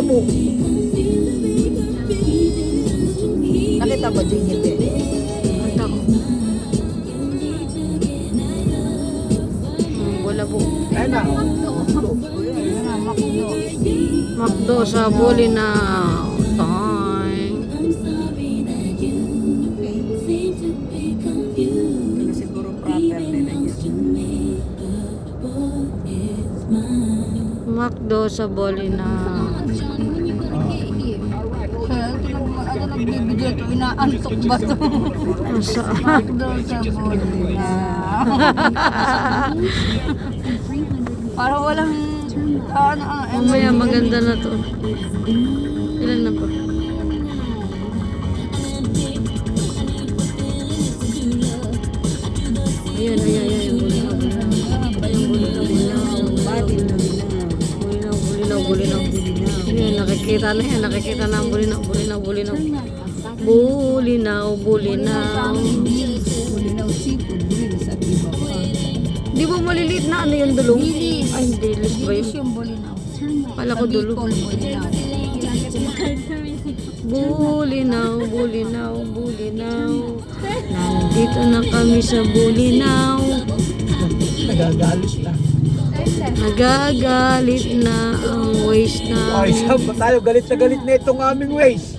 tabo. Nakita ba din hindi? Ito. Wala po. Ayun na. Yan ang makdo. Makdo sa Bolinao. Time. Pero siguro proper din na yan. Makdo sa Bolinao. Ano nagbibigay ito? Inaantok ba ito? Saan? Makdo sa Bolina. Para walang Mamaya maganda na to. Ilan na ba? Ayan, ayan, ayan. Bulinaw, bulinaw. Ayan, bulinaw, bulinaw. Bulinaw, bulinaw, bulinaw. Ayan, nakikita na yan. Nakikita na ang bulinaw, bulinaw, bulinaw. Bulinaw, bulinaw. Bulinaw seafood grills at iba pa. Di ba maliliit na ano yung dulong? Bilis. Ay, dilis ba yun? Bilis yung bulinaw. Kala ko dulong. Bicol bulinaw. Bulinaw, bulinaw, bulinaw. Nandito na kami sa Bulinaw. Nagagalit na. Nagagalit na ang waste Ay, namin. saan ba tayo? Galit na itong aming ways.